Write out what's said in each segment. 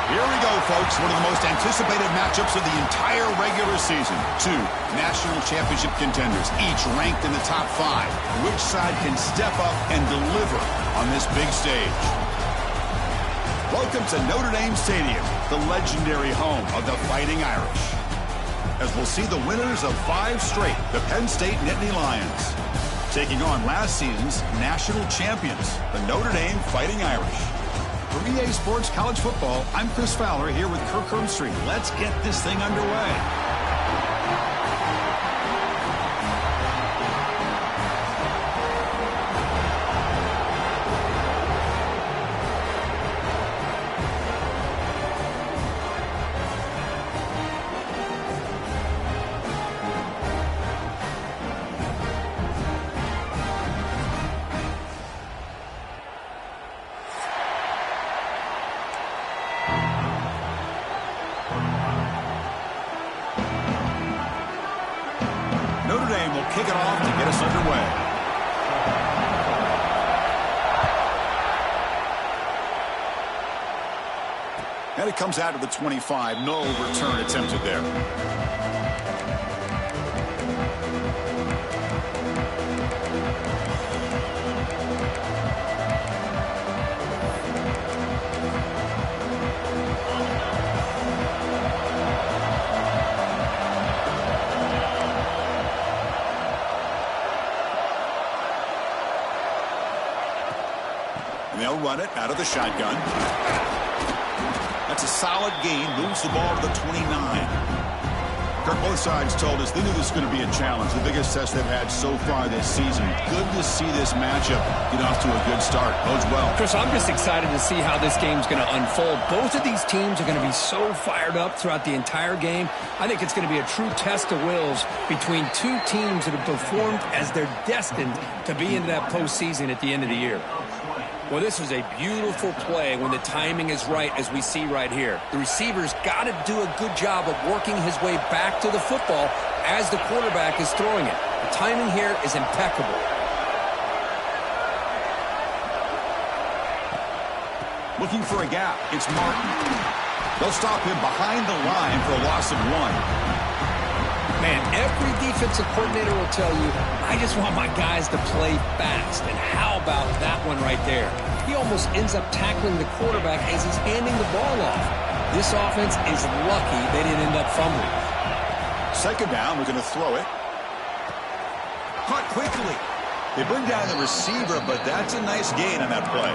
Here we go, folks. One of the most anticipated matchups of the entire regular season. Two national championship contenders, each ranked in the top 5. Which side can step up and deliver on this big stage? Welcome to Notre Dame Stadium, the legendary home of the Fighting Irish, as we'll see the winners of 5 straight, the Penn State Nittany Lions, taking on last season's national champions, the Notre Dame Fighting Irish. For EA Sports College Football, I'm Chris Fowler here with Kirk Hermstreet. Let's get this thing underway. Notre Dame will kick it off to get us underway. And it comes out to the 25. No return attempted there. And they'll run it out of the shotgun. That's a solid gain. Moves the ball to the 29. Kirk, both sides told us they knew this was going to be a challenge. The biggest test they've had so far this season. Good to see this matchup get off to a good start. Bodes well. Chris, I'm just excited to see how this game's going to unfold. Both of these teams are going to be so fired up throughout the entire game. I think it's going to be a true test of wills between two teams that have performed as they're destined to be into that postseason at the end of the year. Well, this is a beautiful play when the timing is right, as we see right here. The receiver's got to do a good job of working his way back to the football as the quarterback is throwing it. The timing here is impeccable. Looking for a gap. It's Martin. They'll stop him behind the line for a loss of 1. Man, every defensive coordinator will tell you, I just want my guys to play fast. And how about that one right there? He almost ends up tackling the quarterback as he's handing the ball off. This offense is lucky they didn't end up fumbling. Second down, we're going to throw it. Caught quickly. They bring down the receiver, but that's a nice gain on that play.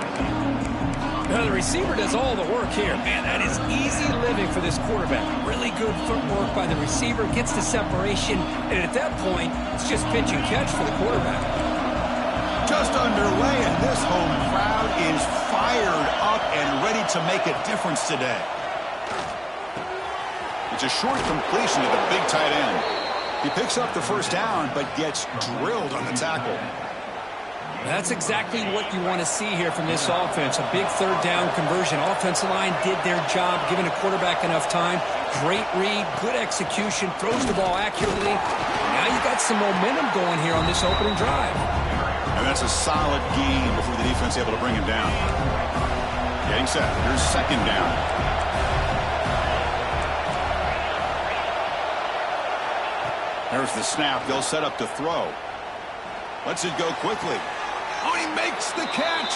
Now, the receiver does all the work here. Man, that is easy living for this quarterback. Really good footwork by the receiver, gets the separation, and at that point, it's just pitch and catch for the quarterback. Just underway, and this home crowd is fired up and ready to make a difference today. It's a short completion to the big tight end. He picks up the first down, but gets drilled on the tackle. That's exactly what you want to see here from this offense. A big third down conversion. Offensive line did their job, giving the quarterback enough time. Great read, good execution, throws the ball accurately. Now you got some momentum going here on this opening drive. And that's a solid gain before the defense able to bring him down. Getting set. Here's second down. There's the snap. They'll set up to throw. Lets it go quickly. Oh, he makes the catch.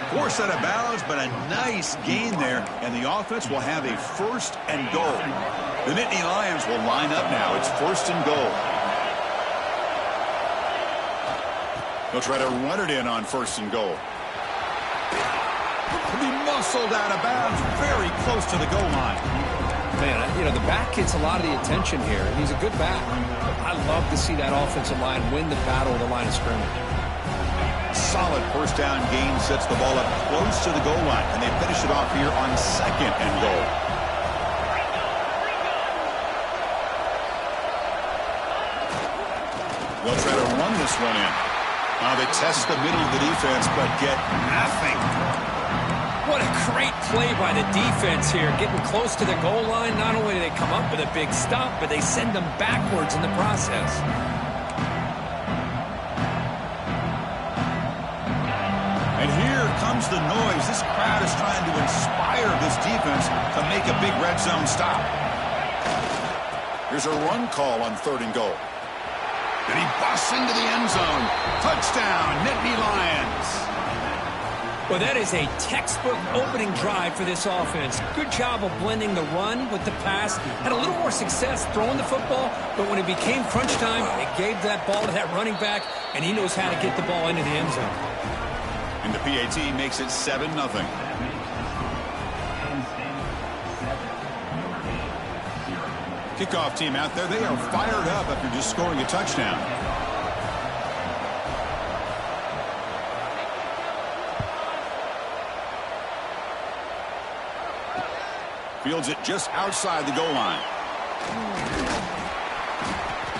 Forced out of bounds, but a nice gain there, and the offense will have a first and goal. The Nittany Lions will line up now. It's first and goal. They'll try to run it in on first and goal. He'll be muscled out of bounds, very close to the goal line. Man, you know, the back gets a lot of the attention here, and he's a good back. I love to see that offensive line win the battle of the line of scrimmage. solid first down gain sets the ball up close to the goal line, and they finish it off here on 2nd and goal. They'll try to run this one in. They test the middle of the defense, but get nothing. What a great play by the defense here. Getting close to the goal line, not only do they come up with a big stop, but they send them backwards in the process. And here comes the noise. This crowd is trying to inspire this defense to make a big red zone stop. Here's a run call on 3rd and goal. And he busts into the end zone. Touchdown, Nittany Lions. Well, that is a textbook opening drive for this offense. Good job of blending the run with the pass. Had a little more success throwing the football, but when it became crunch time, they gave that ball to that running back, and he knows how to get the ball into the end zone. And the PAT makes it 7-0. Kickoff team out there. They are fired up after just scoring a touchdown. Fields it just outside the goal line.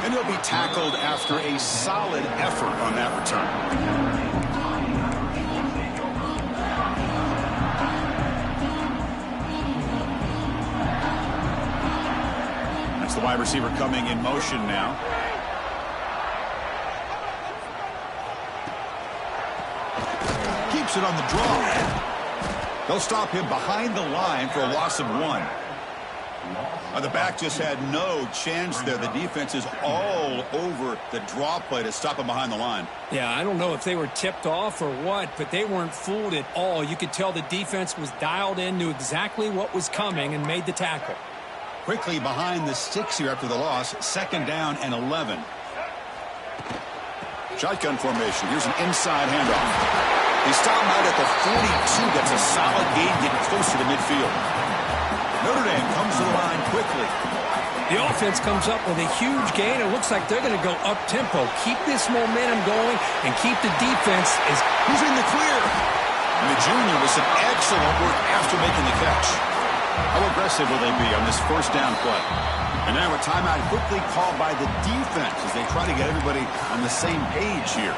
And he'll be tackled after a solid effort on that return. The wide receiver coming in motion now. Keeps it on the draw. They'll stop him behind the line for a loss of 1. The back just had no chance there. The defense is all over the draw play to stop him behind the line. Yeah, I don't know if they were tipped off or what, but they weren't fooled at all. You could tell the defense was dialed in, knew exactly what was coming, and made the tackle. Quickly behind the sticks here after the loss. 2nd down and 11. Shotgun formation. Here's an inside handoff. He stopped out at the 42. That's a solid gain getting closer to midfield. Notre Dame comes to the line quickly. The offense comes up with a huge gain. It looks like they're going to go up-tempo. Keep this momentum going and keep the defense as... He's in the clear. And the junior with some excellent work after making the catch. How aggressive will they be on this first down play? And now a timeout quickly called by the defense as they try to get everybody on the same page here.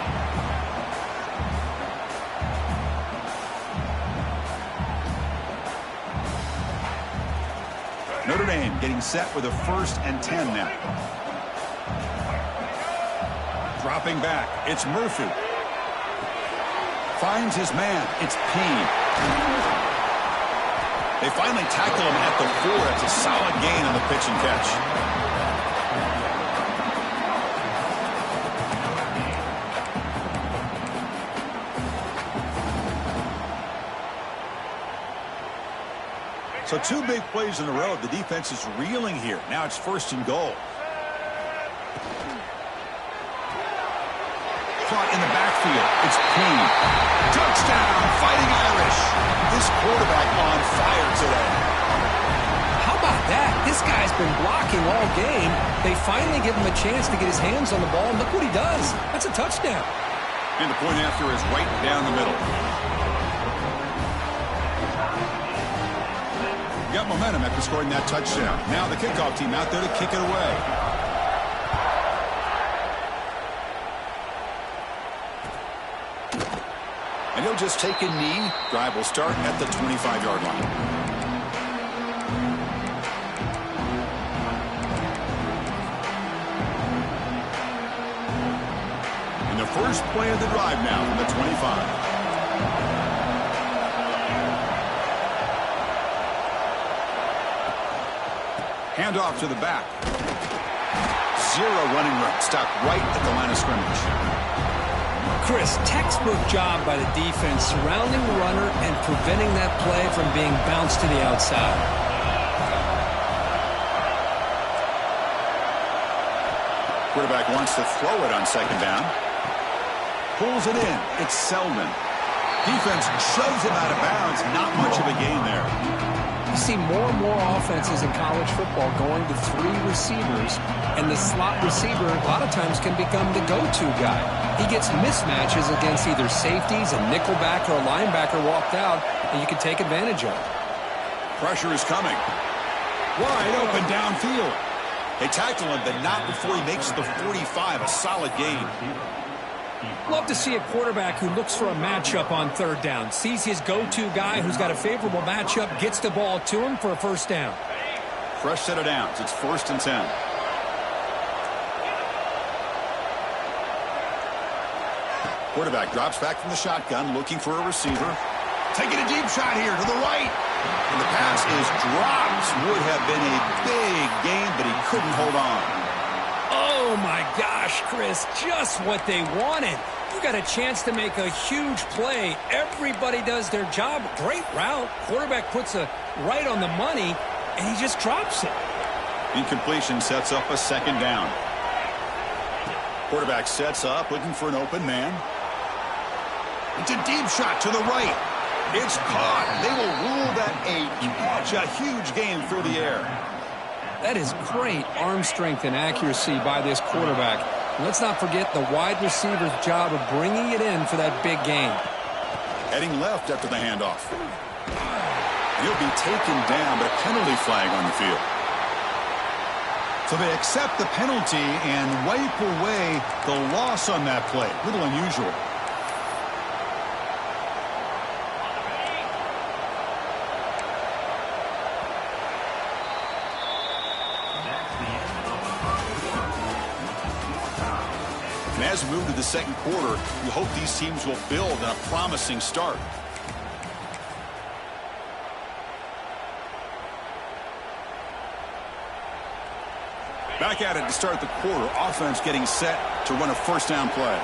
Notre Dame getting set with a 1st and 10 now. Dropping back. It's Murphy. Finds his man. It's Payne. They finally tackle him at the 4. It's a solid gain on the pitch and catch. So 2 big plays in a row. The defense is reeling here. Now it's 1st and goal. Caught in the backfield. It's Payne. Touchdown, Fighting Irish. This quarterback on fire today. How about that? This guy's been blocking all game. They finally give him a chance to get his hands on the ball, and look what he does. That's a touchdown. And the point after is right down the middle. Got momentum after scoring that touchdown. Now the kickoff team out there to kick it away. And he'll just take a knee. Drive will start at the 25-yard line. And the first play of the drive now from the 25. Handoff to the back. 0 running room. Stopped right at the line of scrimmage. Chris, textbook job by the defense surrounding the runner and preventing that play from being bounced to the outside. Quarterback wants to throw it on 2nd down. Pulls it in. It's Selman. Defense shoves him out of bounds. Not much of a gain there. You see more and more offenses in college football going to 3 receivers, and the slot receiver a lot of times can become the go-to guy. He gets mismatches against either safeties, a nickelback, or a linebacker walked out, and you can take advantage of it. Pressure is coming. Wide open downfield. They tackle him, but not before he makes the 45, a solid gain. Love to see a quarterback who looks for a matchup on 3rd down, sees his go-to guy who's got a favorable matchup, gets the ball to him for a 1st down. Fresh set of downs. It's 1st and 10. Quarterback drops back from the shotgun, looking for a receiver. Taking a deep shot here to the right. And the pass is dropped. Would have been a big gain, but he couldn't hold on. Oh, my gosh, Chris, just what they wanted. You got a chance to make a huge play. Everybody does their job. Great route. Quarterback puts it right on the money, and he just drops it. Incompletion sets up a 2nd down. Quarterback sets up, looking for an open man. It's a deep shot to the right. It's caught. They will rule that a huge gain through the air. That is great arm strength and accuracy by this quarterback. Let's not forget the wide receiver's job of bringing it in for that big gain. Heading left after the handoff. He'll be taken down, but a penalty flag on the field. So they accept the penalty and wipe away the loss on that play. A little unusual. As we move to the 2nd quarter, we hope these teams will build on a promising start. Back at it to start the quarter. Offense getting set to run a 1st down play.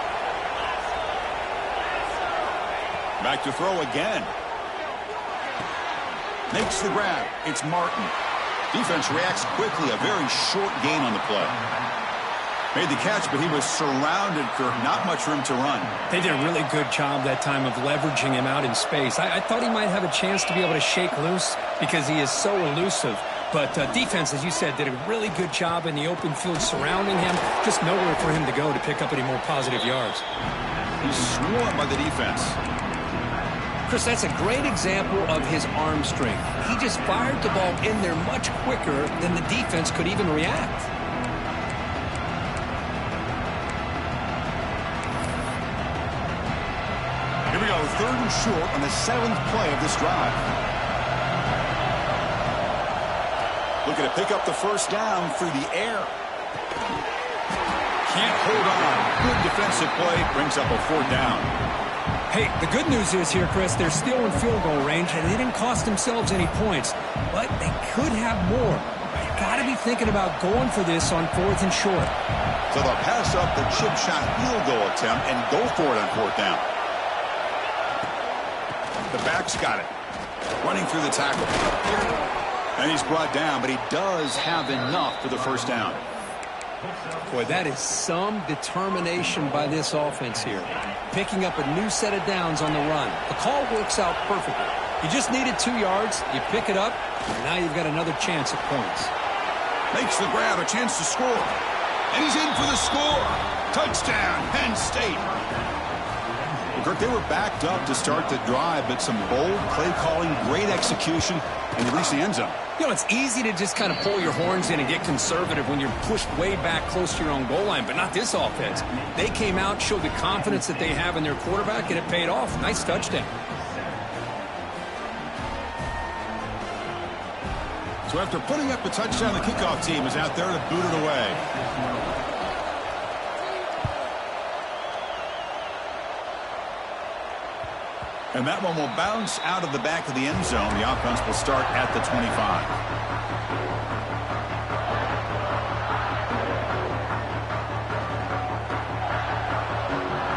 Back to throw again. Makes the grab. It's Martin. Defense reacts quickly. A very short gain on the play. Made the catch, but he was surrounded, Kirk. Not much room to run. They did a really good job that time of leveraging him out in space. I thought he might have a chance to be able to shake loose because he is so elusive. But defense, as you said, did a really good job in the open field surrounding him. Just nowhere for him to go to pick up any more positive yards. He's swarmed by the defense. Chris, that's a great example of his arm strength. He just fired the ball in there much quicker than the defense could even react. Here we go, 3rd and short on the 7th play of this drive. Looking to pick up the 1st down through the air. Can't hold on. Good defensive play. Brings up a 4th down. Hey, the good news is here, Chris, they're still in field goal range, and they didn't cost themselves any points. But they could have more. You got to be thinking about going for this on 4th and short. So they'll pass up the chip shot field goal attempt and go for it on 4th down. The back's got it. Running through the tackle. And he's brought down, but he does have enough for the 1st down. Boy, that is some determination by this offense here. Picking up a new set of downs on the run. The call works out perfectly. You just needed 2 yards. You pick it up, and now you've got another chance at points. Makes the grab, a chance to score. And he's in for the score. Touchdown, Penn State. Well, Kirk, they were backed up to start the drive, but some bold play calling, great execution, and they reached the end zone. You know, it's easy to just kind of pull your horns in and get conservative when you're pushed way back close to your own goal line, but not this offense. They came out, showed the confidence that they have in their quarterback, and it paid off. Nice touchdown. So after putting up a touchdown, the kickoff team is out there to boot it away. And that one will bounce out of the back of the end zone. The offense will start at the 25.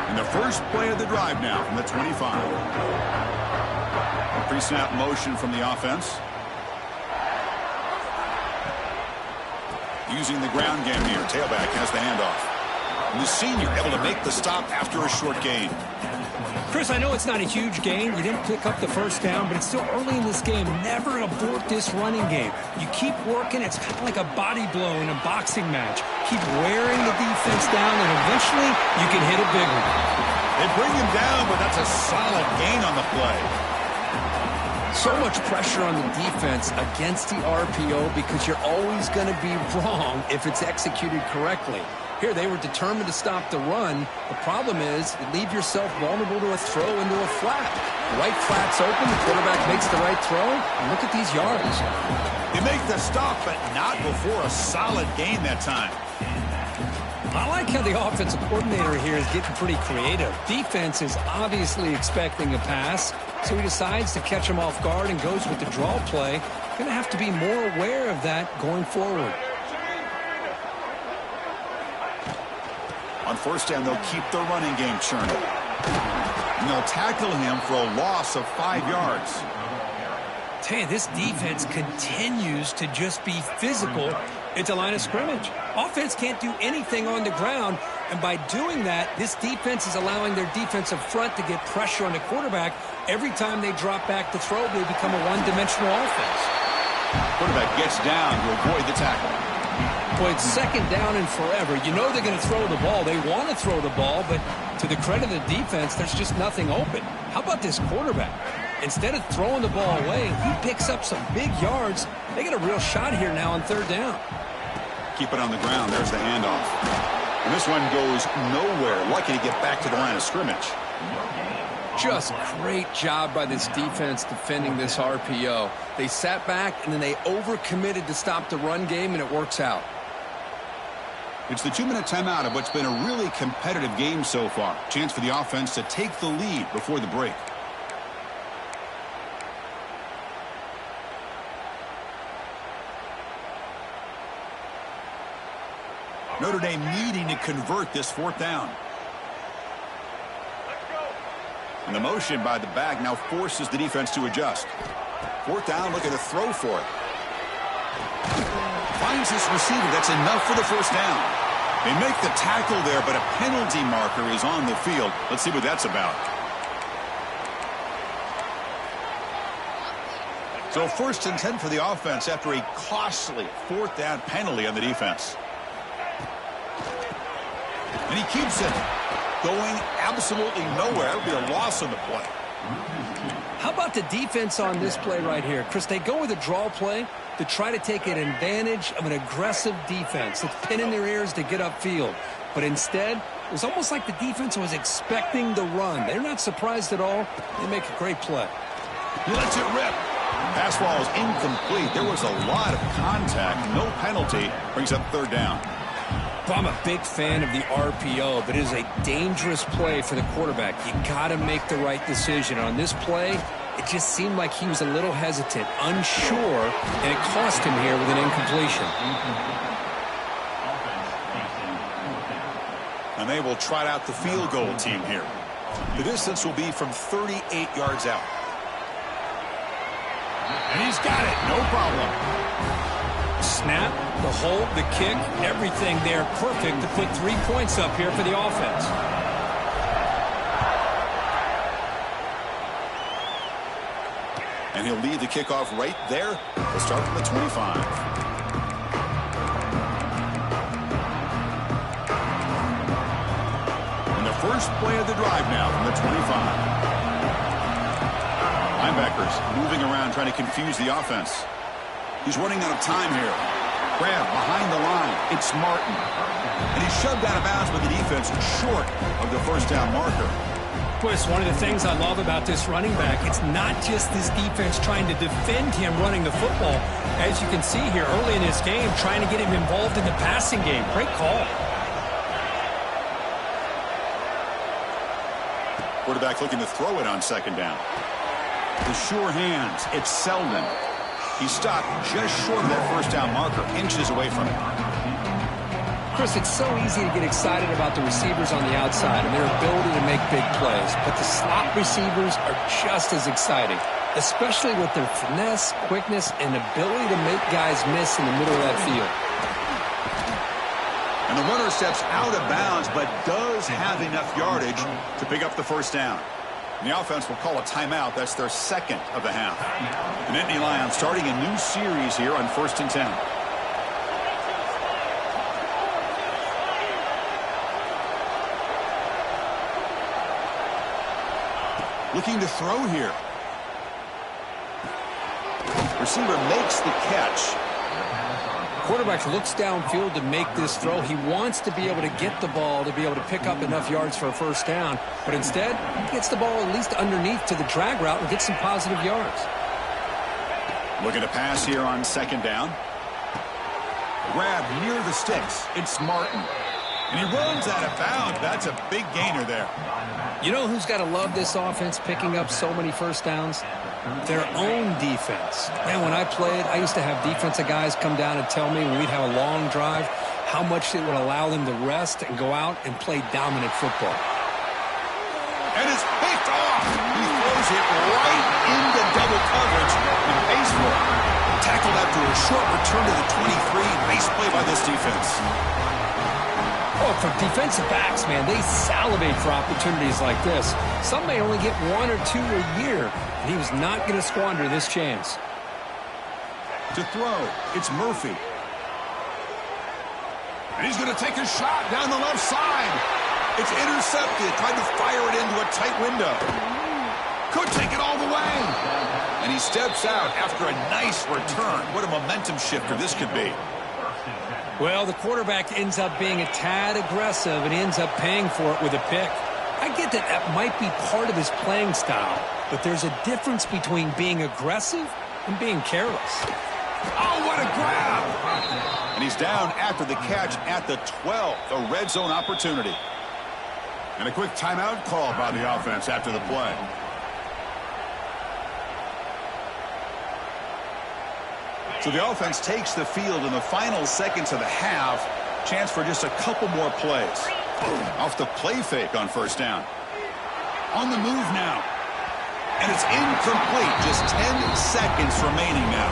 And the first play of the drive now from the 25. A pre-snap motion from the offense. Using the ground game here. Tailback has the handoff. And the senior able to make the stop after a short gain. Chris, I know it's not a huge gain. You didn't pick up the first down, but it's still early in this game. Never abort this running game. You keep working. It's kind of like a body blow in a boxing match. Keep wearing the defense down, and eventually you can hit a big one. They bring him down, but that's a solid gain on the play. So much pressure on the defense against the RPO because you're always going to be wrong if it's executed correctly. Here, they were determined to stop the run. The problem is you leave yourself vulnerable to a throw into a flat. The right flat's open, the quarterback makes the right throw, and look at these yards. They make the stop, but not before a solid gain that time. I like how the offensive coordinator here is getting pretty creative. Defense is obviously expecting a pass, so he decides to catch him off guard and goes with the draw play. Going to have to be more aware of that going forward. On first down, they'll keep the running game churning. And they'll tackle him for a loss of 5 yards. Tell you, this defense continues to just be physical at the line of scrimmage. Offense can't do anything on the ground, and by doing that, this defense is allowing their defensive front to get pressure on the quarterback. Every time they drop back to throw, they become a one-dimensional offense. Quarterback gets down to avoid the tackle. Boy, it's second down and forever. You know they're going to throw the ball. They want to throw the ball, but to the credit of the defense, there's just nothing open. How about this quarterback? Instead of throwing the ball away, he picks up some big yards. They get a real shot here now on third down. Keep it on the ground. There's the handoff. And this one goes nowhere. Lucky to get back to the line of scrimmage. Just great job by this defense defending this RPO. They sat back, and then they overcommitted to stop the run game, and it works out. It's the 2-minute timeout of what's been a really competitive game so far. Chance for the offense to take the lead before the break. Notre Dame needing to convert this fourth down. And the motion by the back now forces the defense to adjust. Fourth down, looking to throw for it. Finds his receiver. That's enough for the first down. They make the tackle there, but a penalty marker is on the field. Let's see what that's about. So 1st and 10 for the offense after a costly fourth down penalty on the defense. And he keeps it going absolutely nowhere. It'll be a loss on the play. How about the defense on this play right here? Chris, they go with a draw play to try to take an advantage of an aggressive defense that's pinning their ears to get upfield. But instead, it was almost like the defense was expecting the run. They're not surprised at all. They make a great play. He lets it rip. Pass ball is incomplete. There was a lot of contact. No penalty. Brings up third down. Well, I'm a big fan of the RPO, but it is a dangerous play for the quarterback. You got to make the right decision. On this play, it just seemed like he was a little hesitant, unsure, and it cost him here with an incompletion. And they will trot out the field goal team here. The distance will be from 38 yards out. And he's got it. No problem. Snap, the hold, the kick, everything there perfect to put 3 points up here for the offense. And he'll lead the kickoff right there. We'll start from the 25. And the first play of the drive now from the 25. Linebackers moving around trying to confuse the offense. He's running out of time here. Grab behind the line. It's Martin. And he's shoved out of bounds by the defense short of the first down marker. Chris, one of the things I love about this running back, it's not just this defense trying to defend him running the football. As you can see here early in this game, trying to get him involved in the passing game. Great call. Quarterback looking to throw it on second down. The sure hands. It's Selden. He stopped just short of that first down marker, inches away from it. Chris, it's so easy to get excited about the receivers on the outside and their ability to make big plays, but the slot receivers are just as exciting, especially with their finesse, quickness, and ability to make guys miss in the middle of that field. And the runner steps out of bounds, but does have enough yardage to pick up the first down. And the offense will call a timeout. That's their second of the half. The Nittany Lions starting a new series here on 1st and 10. Looking to throw here. Receiver makes the catch. Quarterback looks downfield to make this throw. He wants to be able to get the ball to be able to pick up enough yards for a first down. But instead, he gets the ball at least underneath to the drag route and gets some positive yards. Looking to pass here on 2nd down. Grab near the sticks. It's Martin. And he runs out of bounds. That's a big gainer there. You know who's got to love this offense picking up so many first downs? Their own defense. Man, when I played, I used to have defensive guys come down and tell me when we'd have a long drive how much it would allow them to rest and go out and play dominant football. And it's picked off. He throws it right into double coverage and pays for it. Tackled after a short return to the 23. Nice play by this defense. Oh, for defensive backs, man, they salivate for opportunities like this. Some may only get 1 or 2 a year, and he was not going to squander this chance. To throw, it's Murphy. And he's going to take a shot down the left side. It's intercepted. Tried to fire it into a tight window. Could take it all the way. And he steps out after a nice return. What a momentum shifter this could be. Well, the quarterback ends up being a tad aggressive and ends up paying for it with a pick. I get that that might be part of his playing style, but there's a difference between being aggressive and being careless. Oh, what a grab! And he's down after the catch at the 12, a red zone opportunity. And a quick timeout call by the offense after the play. So the offense takes the field in the final seconds of the half. Chance for just a couple more plays. Off the play fake on 1st down. On the move now. And it's incomplete. Just 10 seconds remaining now.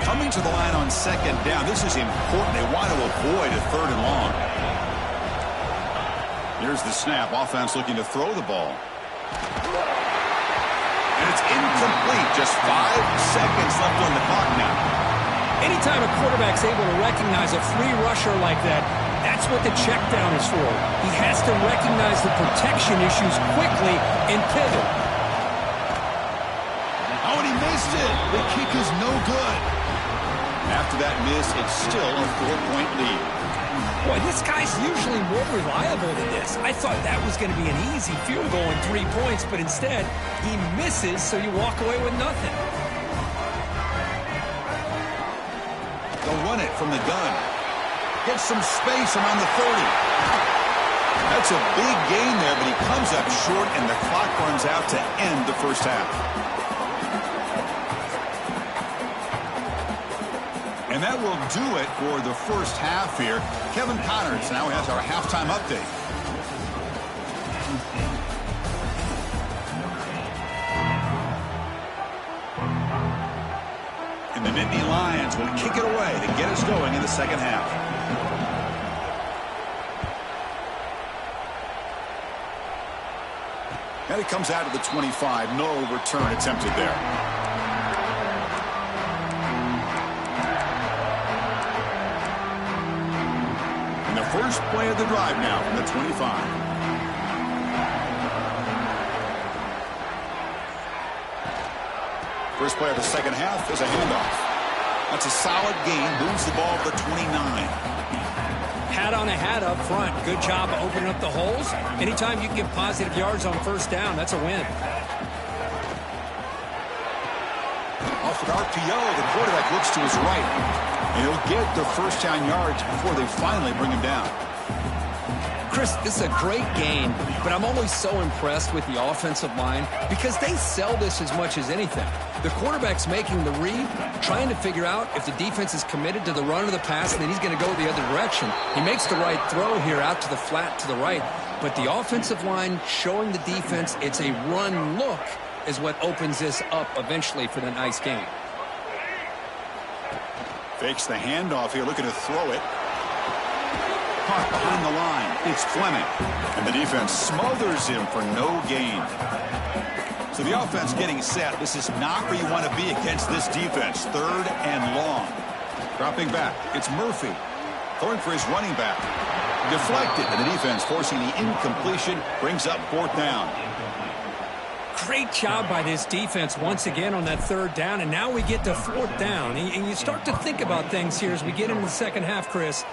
Coming to the line on 2nd down. This is important. They want to avoid a 3rd and long. Here's the snap. Offense looking to throw the ball. And it's incomplete. Just 5 seconds left on the clock now. Anytime a quarterback's able to recognize a free rusher like that, that's what the check down is for. He has to recognize the protection issues quickly and pivot. Oh, and he missed it. The kick is no good. After that miss, it's still a 4-point lead. Boy, this guy's usually more reliable than this. I thought that was going to be an easy field goal and 3 points, but instead, he misses, so you walk away with nothing. They'll run it from the gun. Gets some space around the 30. That's a big gain there, but he comes up short, and the clock runs out to end the first half. And that will do it for the first half here. Kevin Connors now has our halftime update. And the Nittany Lions will kick it away to get us going in the second half. And it comes out of the 25. No return attempted there. First play of the drive now from the 25. First play of the second half is a handoff. That's a solid gain. Moves the ball to the 29. Hat on a hat up front. Good job of opening up the holes. Anytime you can get positive yards on 1st down, that's a win. Off an RPO, the quarterback looks to his right. And he'll get the first down yards before they finally bring him down. Chris, this is a great game, but I'm always so impressed with the offensive line because they sell this as much as anything. The quarterback's making the read, trying to figure out if the defense is committed to the run or the pass, and then he's going to go the other direction. He makes the right throw here out to the flat to the right, but the offensive line showing the defense it's a run look is what opens this up eventually for the nice game. Fakes the handoff here, looking to throw it. caught behind the line. It's Fleming. And the defense smothers him for no gain. So the offense getting set. This is not where you want to be against this defense. 3rd and long. Dropping back. It's Murphy. Throwing for his running back. Deflected. And the defense forcing the incompletion. Brings up 4th down. Great job by this defense once again on that 3rd down. And now we get to 4th down. And you start to think about things here as we get into the second half, Chris.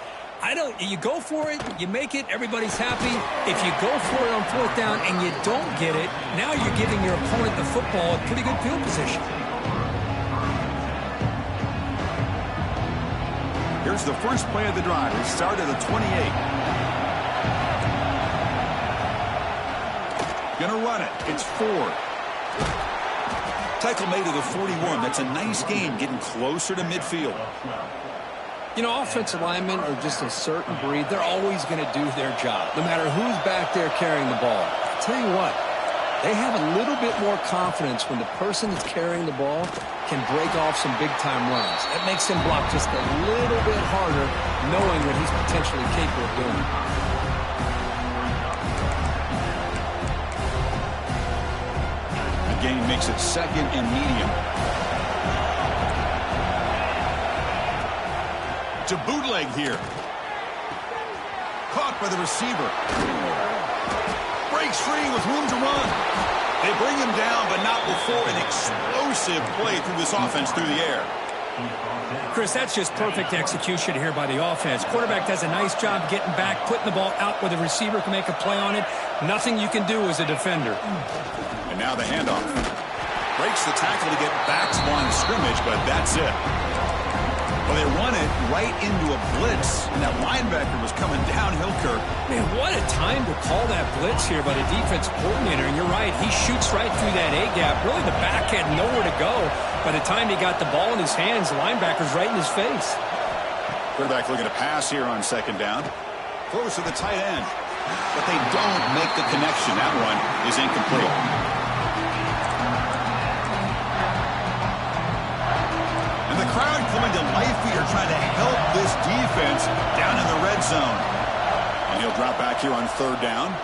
You go for it, you make it, everybody's happy. If you go for it on 4th down and you don't get it, now you're giving your opponent the football at pretty good field position. Here's the first play of the drive. We start at the 28. Gonna run it. It's Ford. Tackle made to the 41. That's a nice gain, getting closer to midfield. You know, offensive linemen are just a certain breed. They're always going to do their job, no matter who's back there carrying the ball. I'll tell you what, they have a little bit more confidence when the person that's carrying the ball can break off some big-time runs. That makes him block just a little bit harder, knowing what he's potentially capable of doing. The gain makes it 2nd and medium. To bootleg here. Caught by the receiver. Breaks free with room to run. They bring him down, but not before an explosive play through this offense through the air. Chris, that's just perfect execution here by the offense. Quarterback does a nice job getting back, putting the ball out where the receiver can make a play on it. Nothing you can do as a defender. And now the handoff. Breaks the tackle to get back to line of scrimmage, but that's it. Well, they run it right into a blitz, and that linebacker was coming downhill, Kirk. Man, what a time to call that blitz here by the defense coordinator. And you're right, he shoots right through that A-gap. Really, the back had nowhere to go. By the time he got the ball in his hands, the linebacker's right in his face. Quarterback looking to pass here on 2nd down. Throws to the tight end. But they don't make the connection. That one is incomplete. The crowd coming to life here, trying to help this defense down in the red zone. And he'll drop back here on 3rd down.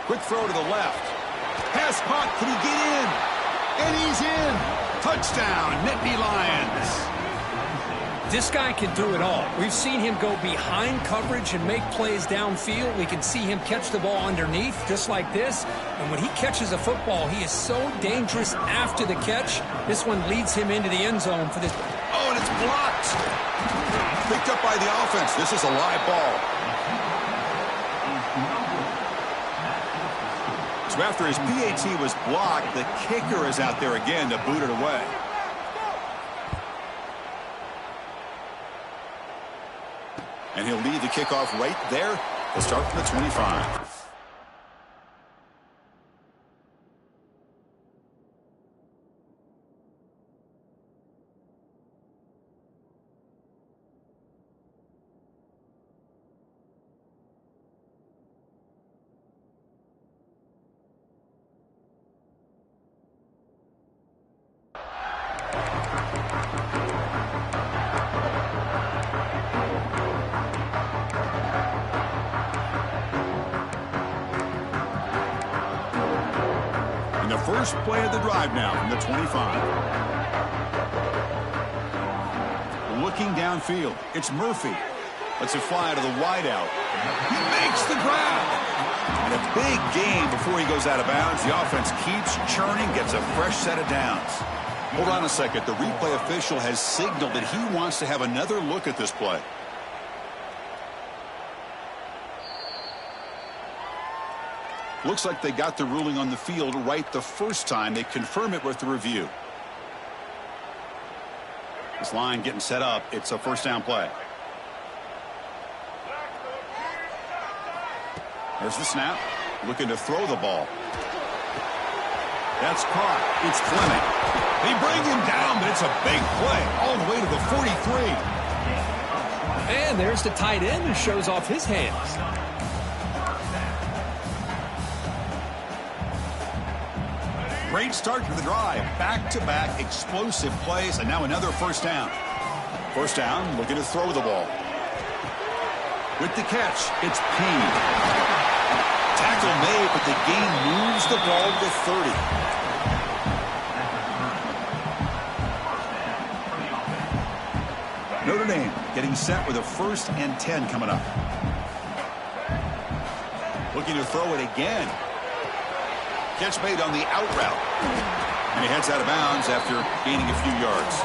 Quick throw to the left. Pass caught. Can he get in? And he's in. Touchdown, Nittany Lions. This guy can do it all. We've seen him go behind coverage and make plays downfield. We can see him catch the ball underneath, just like this. And when he catches a football, he is so dangerous after the catch. This one leads him into the end zone for this. Oh, and it's blocked. Picked up by the offense. This is a live ball. So after his PAT was blocked, the kicker is out there again to boot it away. And he'll lead the kickoff right there. He'll start from the 25. First play of the drive now from the 25. Looking downfield. It's Murphy. Lets it fly to the wideout. He makes the grab. And a big gain before he goes out of bounds. The offense keeps churning, gets a fresh set of downs. Hold on a second. The replay official has signaled that he wants to have another look at this play. Looks like they got the ruling on the field right the first time. They confirm it with the review. This line getting set up. It's a 1st down play. There's the snap. Looking to throw the ball. That's caught. It's Fleming. They bring him down, but it's a big play. All the way to the 43. And there's the tight end who shows off his hands. Great start to the drive. Back-to-back explosive plays, and now another 1st down. 1st down, looking to throw the ball. With the catch, it's Payne. Tackle made, but the gain moves the ball to 30. Notre Dame getting set with a 1st and 10 coming up. Looking to throw it again. Catch made on the out route. And he heads out of bounds after gaining a few yards.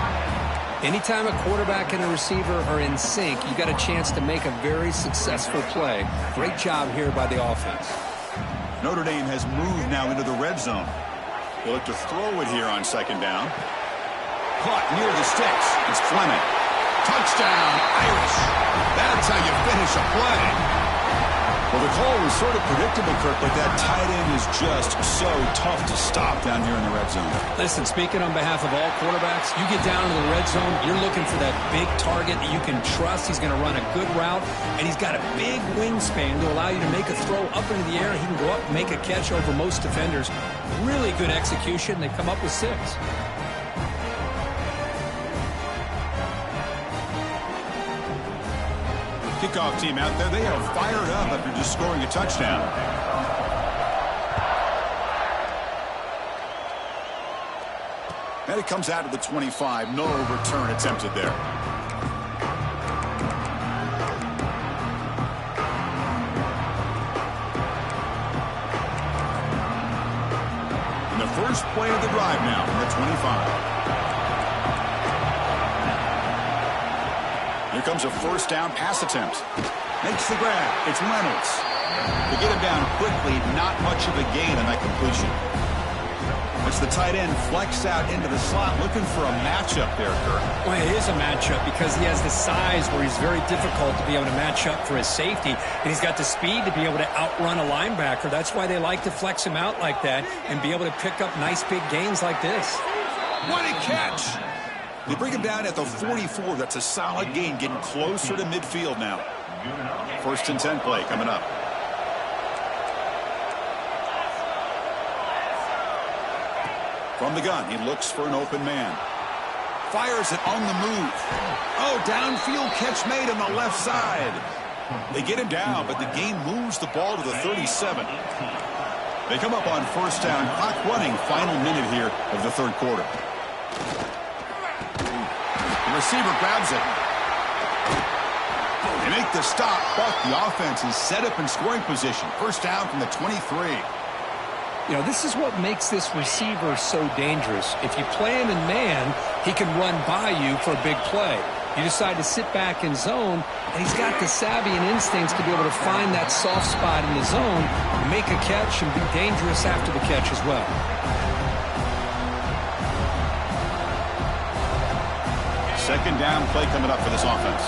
Anytime a quarterback and a receiver are in sync, you got a chance to make a very successful play. Great job here by the offense. Notre Dame has moved now into the red zone. They'll look to throw it here on 2nd down. Caught near the sticks. It's Fleming. Touchdown, Irish. That's how you finish a play. Well, the call was sort of predictable, Kirk, but that tight end is just so tough to stop down here in the red zone. Listen, speaking on behalf of all quarterbacks, you get down to the red zone, you're looking for that big target that you can trust. He's going to run a good route, and he's got a big wingspan to allow you to make a throw up into the air. He can go up and make a catch over most defenders. Really good execution. They come up with 6. Kickoff team out there, they are fired up after just scoring a touchdown. And it comes out to the 25. No return attempted there. And the first play of the drive now from the 25. Here comes a 1st down pass attempt. Makes the grab. It's Reynolds. They get him down quickly. Not much of a gain on that completion. It's the tight end flex out into the slot, looking for a matchup there, Kirk. Well, it is a matchup because he has the size where he's very difficult to be able to match up for his safety, and he's got the speed to be able to outrun a linebacker. That's why they like to flex him out like that and be able to pick up nice big gains like this. What a catch! They bring him down at the 44. That's a solid gain, getting closer to midfield now. 1st and 10 play coming up. From the gun, he looks for an open man. Fires it on the move. Oh, downfield catch made on the left side. They get him down, but the gain moves the ball to the 37. They come up on 1st down, clock running, final minute here of the 3rd quarter. The receiver grabs it. They make the stop, but the offense is set up in scoring position. 1st down from the 23. You know, this is what makes this receiver so dangerous. If you play him in man, he can run by you for a big play. You decide to sit back in zone, and he's got the savvy and instincts to be able to find that soft spot in the zone, make a catch, and be dangerous after the catch as well. Second down play coming up for this offense.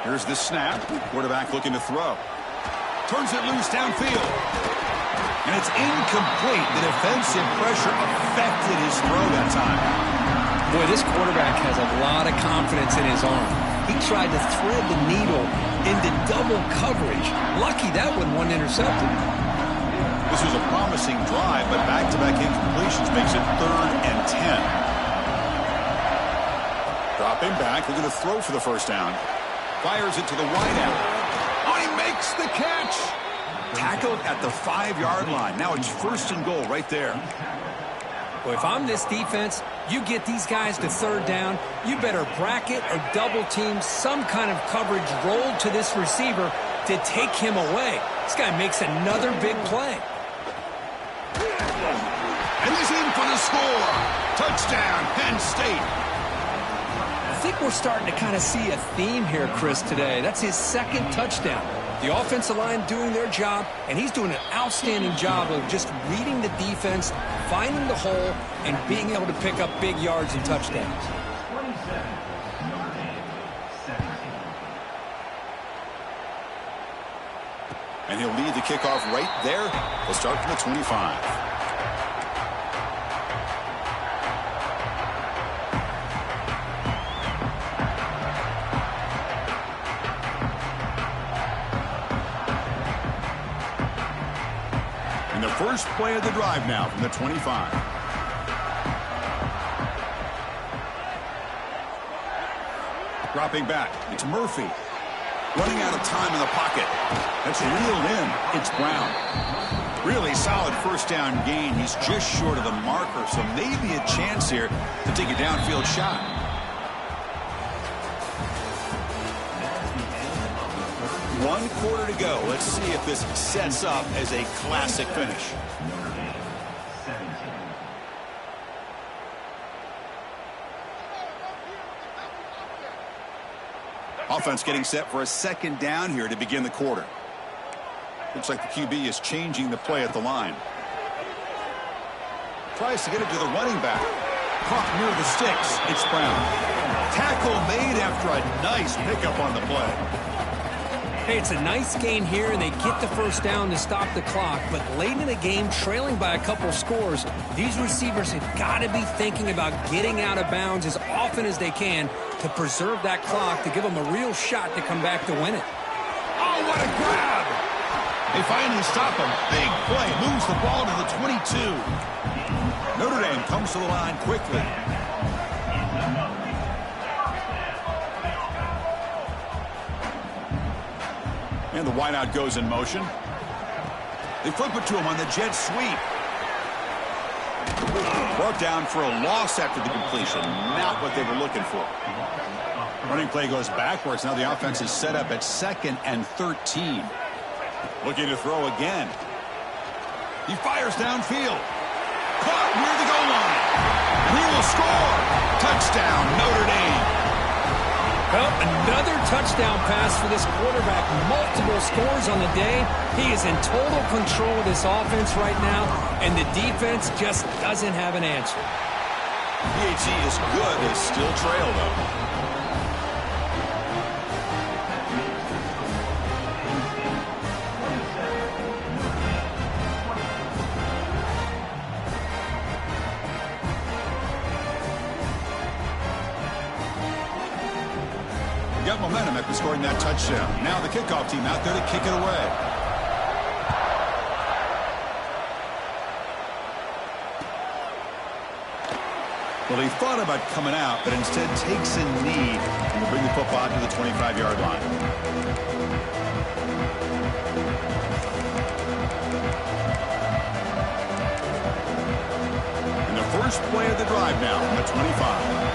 Here's the snap. Quarterback looking to throw. Turns it loose downfield. And it's incomplete. The defensive pressure affected his throw that time. Boy, this quarterback has a lot of confidence in his arm. He tried to thread the needle into double coverage. Lucky that one wasn't intercepted. This was a promising drive, but back-to-back incompletions makes it 3rd and 10. Dropping back, looking to throw for the 1st down. Fires it to the wideout. Oh, he makes the catch. Tackled at the 5-yard line. Now it's 1st and goal right there. Well, if I'm this defense, you get these guys to 3rd down, you better bracket or double team some kind of coverage rolled to this receiver to take him away. This guy makes another big play. And he's in for the score. Touchdown, Penn State. I think we're starting to kind of see a theme here, Chris, today. That's his 2nd touchdown. The offensive line doing their job, and he's doing an outstanding job of just reading the defense, finding the hole, and being able to pick up big yards and touchdowns. And he'll lead the kickoff right there. They'll start from the 25. And the first play of the drive now from the 25. Dropping back. It's Murphy. Running out of time in the pocket. That's reeled in. It's Brown. Really solid first down gain. He's just short of the marker, so maybe a chance here to take a downfield shot. One quarter to go. Let's see if this sets up as a classic finish. Offense getting set for a second down here to begin the quarter. Looks like the QB is changing the play at the line. Tries to get it to the running back. Caught near the sticks. It's Brown. Tackle made after a nice pickup on the play. Hey, it's a nice gain here, and they get the first down to stop the clock. But late in the game, trailing by a couple scores, these receivers have got to be thinking about getting out of bounds as often as they can to preserve that clock, to give them a real shot to come back to win it. Oh, what a grab! They finally stop him. Big play. Moves the ball to the 22. Notre Dame comes to the line quickly. And the wideout goes in motion. They flip it to him on the jet sweep. Brought down for a loss after the completion. Not what they were looking for. Running play goes backwards. Now the offense is set up at 2nd and 13. Looking to throw again. He fires downfield. Caught near the goal line. And he will score. Touchdown, Notre Dame. Well, another touchdown pass for this quarterback. Multiple scores on the day. He is in total control of this offense right now, and the defense just doesn't have an answer. PAT is good. They still trail, though. Got momentum after scoring that touchdown. Now the kickoff team out there to kick it away. Well, he thought about coming out, but instead takes a knee and will bring the football to the 25-yard line. And the first play of the drive now on the 25.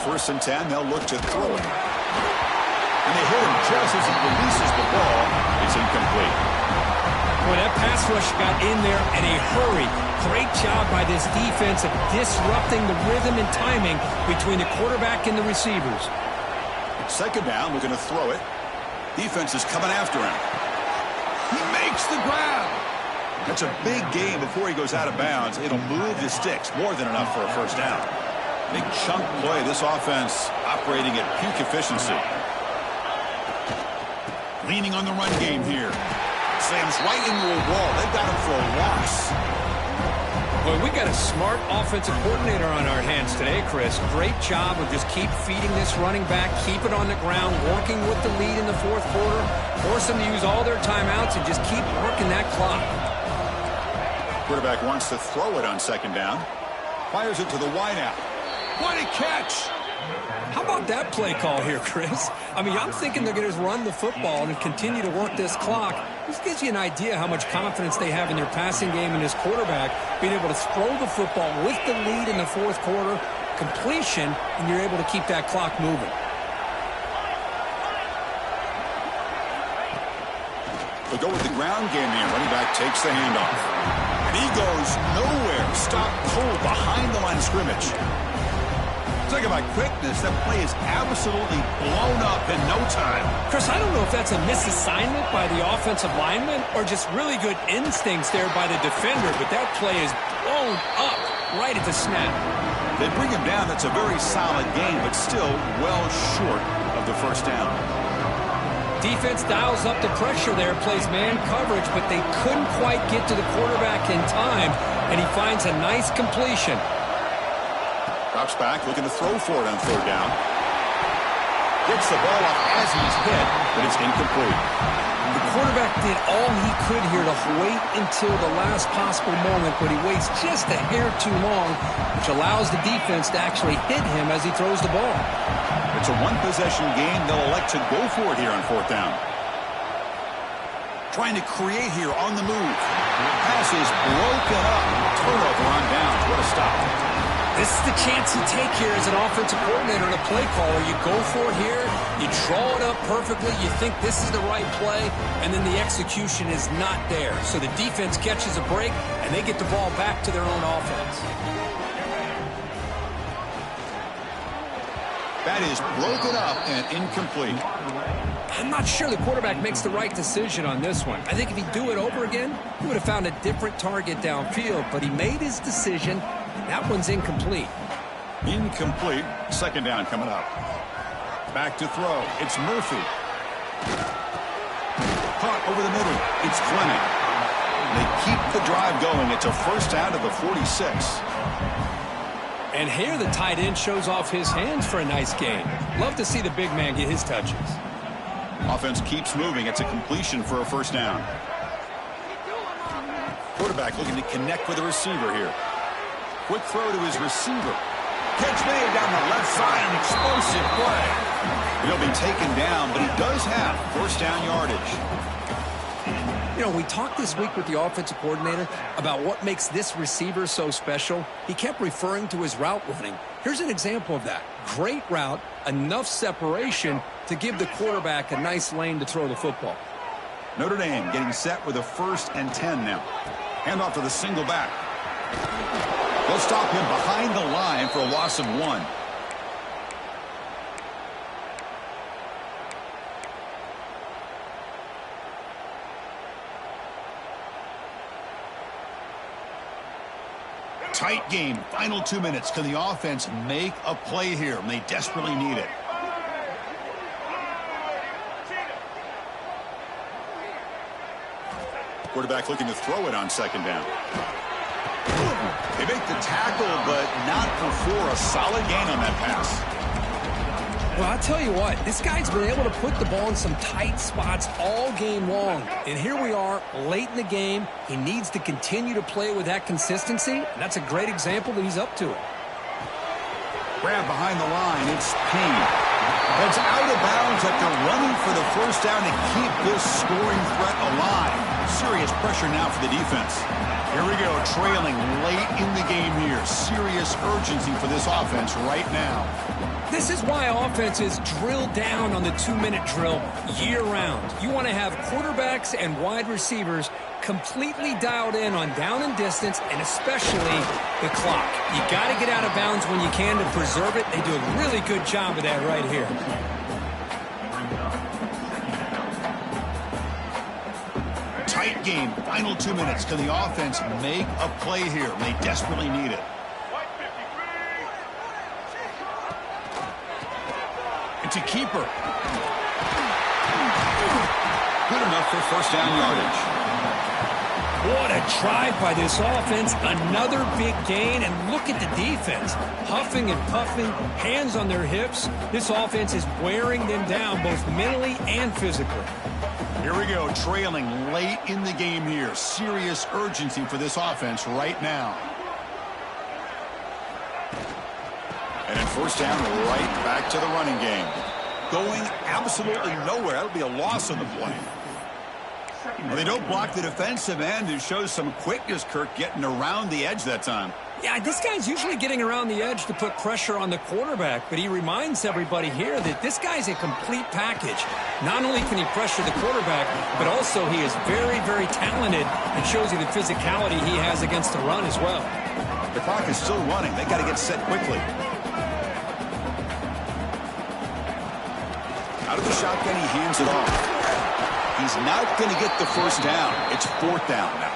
1st and 10, they'll look to throw it. And they hit him just as he releases the ball. It's incomplete. Boy, that pass rush got in there in a hurry. Great job by this defense of disrupting the rhythm and timing between the quarterback and the receivers. 2nd down, looking to throw it. Defense is coming after him. He makes the grab. That's a big gain before he goes out of bounds. It'll move the sticks, more than enough for a first down. Big chunk play. This offense operating at peak efficiency. Leaning on the run game here. Slams right into a wall. They've got him for a loss. Boy, we got a smart offensive coordinator on our hands today, Chris. Great job of just keep feeding this running back, keep it on the ground, working with the lead in the 4th quarter, force them to use all their timeouts and just keep working that clock. Quarterback wants to throw it on 2nd down. Fires it to the wideout. What a catch! How about that play call here, Chris? I mean, I'm thinking they're going to run the football and continue to work this clock. This gives you an idea how much confidence they have in their passing game and this quarterback being able to throw the football with the lead in the 4th quarter, completion, and you're able to keep that clock moving. They'll go with the ground game here. Running back takes the handoff. And he goes nowhere. Stop cold behind the line of scrimmage. Talk about quickness. That play is absolutely blown up in no time. Chris, I don't know if that's a misassignment by the offensive lineman or just really good instincts there by the defender, but that play is blown up right at the snap. They bring him down. That's a very solid game, but still well short of the first down. Defense dials up the pressure there, plays man coverage, but they couldn't quite get to the quarterback in time, and he finds a nice completion. Drops back, looking to throw for it on 3rd down. Gets the ball up as he's hit, but it's incomplete. The quarterback did all he could here to wait until the last possible moment, but he waits just a hair too long, which allows the defense to actually hit him as he throws the ball. It's a one-possession game. They'll elect to go for it here on 4th down. Trying to create here on the move. Pass is broken up. Turnover on downs. What a stop. This is the chance you take here as an offensive coordinator and a play caller. You go for it here. You draw it up perfectly. You think this is the right play, and then the execution is not there. So the defense catches a break, and they get the ball back to their own offense. That is broken up and incomplete. I'm not sure the quarterback makes the right decision on this one. I think if he'd do it over again, he would have found a different target downfield, but he made his decision. That one's incomplete. Incomplete. 2nd down coming up. Back to throw. It's Murphy. Caught over the middle. It's Fleming. They keep the drive going. It's a 1st down to the 46. And here the tight end shows off his hands for a nice gain. Love to see the big man get his touches. Offense keeps moving. It's a completion for a 1st down. Quarterback looking to connect with the receiver here. Quick throw to his receiver. Catch made down the left side. An explosive play. He'll be taken down, but he does have 1st down yardage. You know, we talked this week with the offensive coordinator about what makes this receiver so special. He kept referring to his route running. Here's an example of that. Great route, enough separation to give the quarterback a nice lane to throw the football. Notre Dame getting set with a 1st and 10 now. Handoff to the single back. They'll stop him behind the line for a loss of 1. Tight game. Final 2 minutes. Can the offense make a play here? And they desperately need it. Quarterback looking to throw it on 2nd down. They make the tackle, but not before a solid gain on that pass. Well, I'll tell you what, this guy's been able to put the ball in some tight spots all game long. And here we are, late in the game. He needs to continue to play with that consistency. And that's a great example that he's up to it. Grab behind the line. It's Payne. That's out of bounds after running for the 1st down to keep this scoring threat alive. Serious pressure now for the defense. Here we go, trailing late in the game here. Serious urgency for this offense right now. This is why offenses drill down on the 2-minute drill year-round. You want to have quarterbacks and wide receivers completely dialed in on down and distance, and especially the clock. You got to get out of bounds when you can to preserve it. They do a really good job of that right here. Tight game, final 2 minutes. Can the offense make a play here? They desperately need it. It's a keeper. Good enough for 1st down yardage. What a drive by this offense. Another big gain, and look at the defense. Huffing and puffing, hands on their hips. This offense is wearing them down both mentally and physically. Here we go, trailing late in the game here. Serious urgency for this offense right now. And in 1st down, right back to the running game. Going absolutely nowhere. That'll be a loss on the play. Well, they don't block the defensive end. It shows some quickness, Kirk, getting around the edge that time. Yeah, this guy's usually getting around the edge to put pressure on the quarterback, but he reminds everybody here that this guy's a complete package. Not only can he pressure the quarterback, but also he is very, very talented and shows you the physicality he has against the run as well. The clock is still running. They got to get set quickly. Out of the shotgun, he hands it off. He's not going to get the 1st down. It's 4th down now.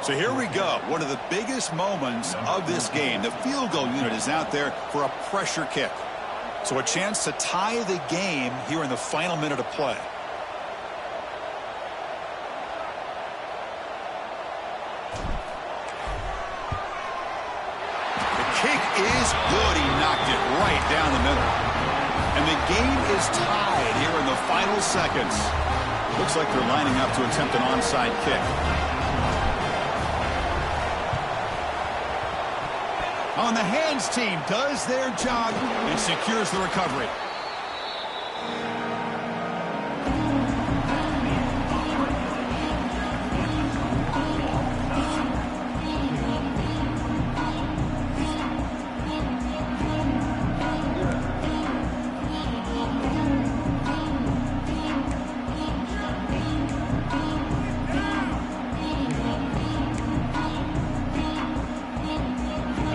So here we go. One of the biggest moments of this game. The field goal unit is out there for a pressure kick. So a chance to tie the game here in the final minute of play. The kick is good. He knocked it right down the middle. And the game is tied here in the final seconds. Looks like they're lining up to attempt an onside kick. On the hands team does their job and secures the recovery.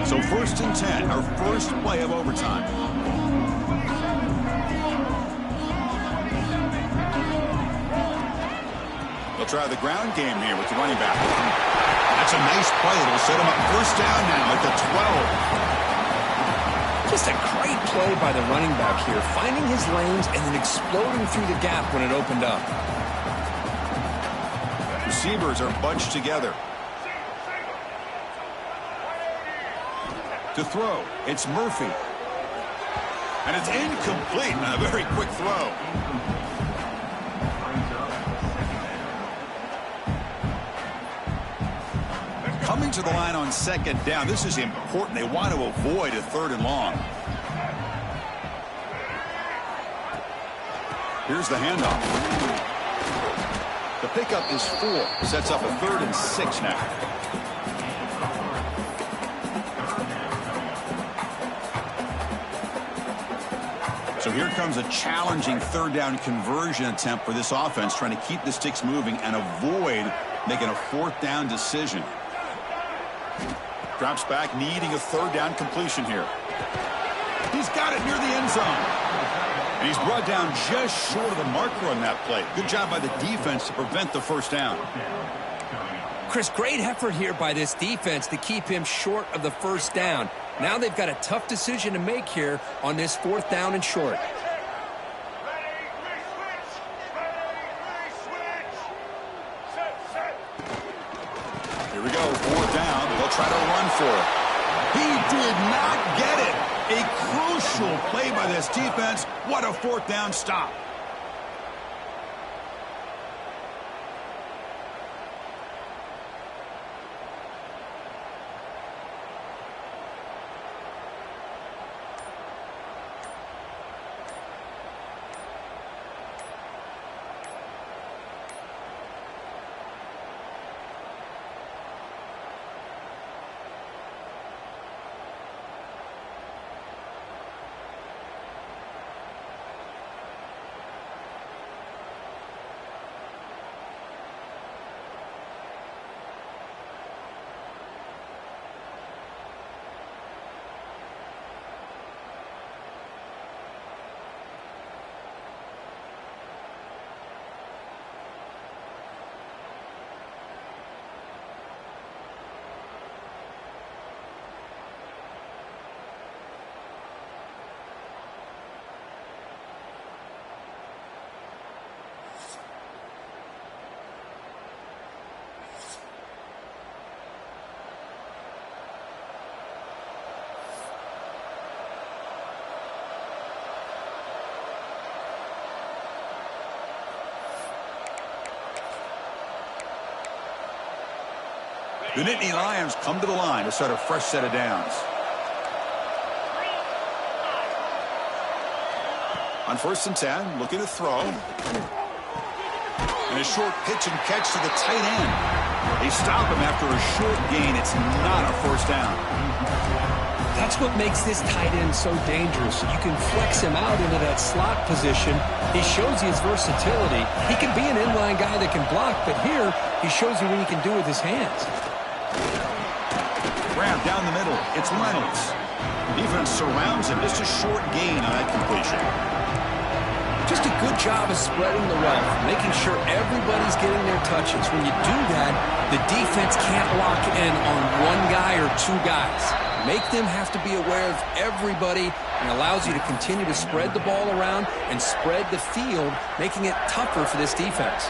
So 1st and 10, our first play of overtime. They'll try the ground game here with the running back. That's a nice play. It'll set him up 1st down now at the 12. Just a great play by the running back here, finding his lanes and then exploding through the gap when it opened up. Receivers are bunched together. To throw, it's Murphy. And it's incomplete. A very quick throw. Coming to the line on 2nd down. This is important. They want to avoid a 3rd and long. Here's the handoff. The pickup is 4. Sets up a 3rd and 6 now. So here comes a challenging 3rd down conversion attempt for this offense, trying to keep the sticks moving and avoid making a 4th down decision. Drops back, needing a 3rd down completion here. He's got it near the end zone. And he's brought down just short of the marker on that play. Good job by the defense to prevent the 1st down. Chris, great effort here by this defense to keep him short of the 1st down. Now they've got a tough decision to make here on this 4th down and short. Here we go, 4th down. They'll try to run for it. He did not get it. A crucial play by this defense. What a 4th down stop. The Nittany Lions come to the line to start a fresh set of downs. On 1st and 10, looking to throw. And a short pitch and catch to the tight end. They stop him after a short gain. It's not a 1st down. That's what makes this tight end so dangerous. You can flex him out into that slot position. He shows you his versatility. He can be an inline guy that can block, but here he shows you what he can do with his hands. Grab down the middle. It's Reynolds. The defense surrounds him. Just a short gain on that completion. Just a good job of spreading the wealth, making sure everybody's getting their touches. When you do that, the defense can't lock in on one guy or 2 guys. Make them have to be aware of everybody, and allows you to continue to spread the ball around and spread the field, making it tougher for this defense.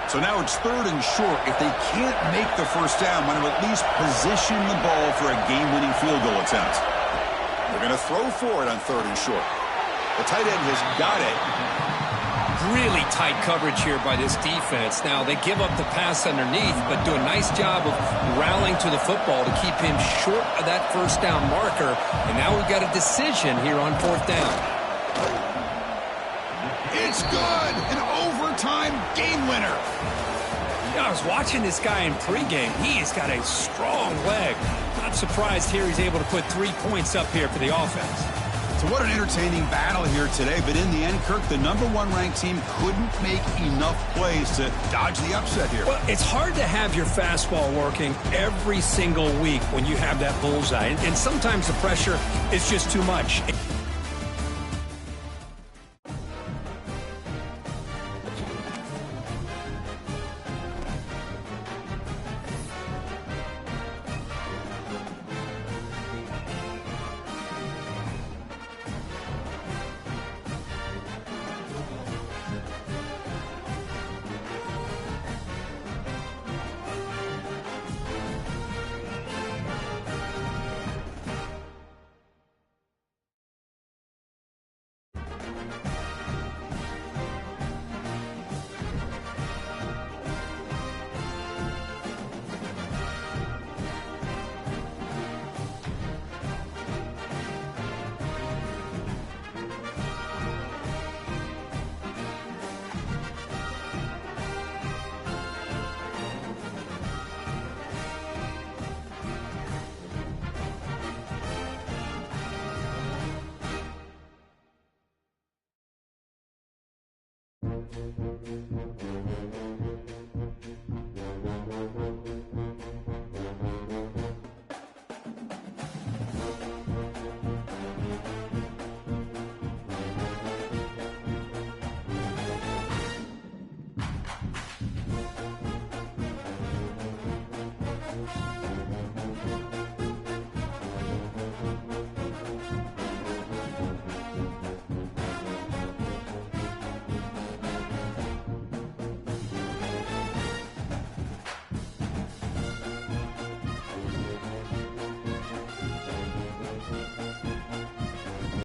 So now it's 3rd and short. If they can't make the 1st down, want to at least position the ball for a game-winning field goal attempt. They're going to throw for it on 3rd and short. The tight end has got it. Really tight coverage here by this defense. Now, they give up the pass underneath, but do a nice job of rallying to the football to keep him short of that 1st down marker. And now we've got a decision here on 4th down. It's good! An overtime game winner. I was watching this guy in pregame. He has got a strong leg. Not surprised here he's able to put 3 points up here for the offense. So what an entertaining battle here today. But in the end, Kirk, the #1 ranked team couldn't make enough plays to dodge the upset here. Well, it's hard to have your fastball working every single week when you have that bullseye. And sometimes the pressure is just too much.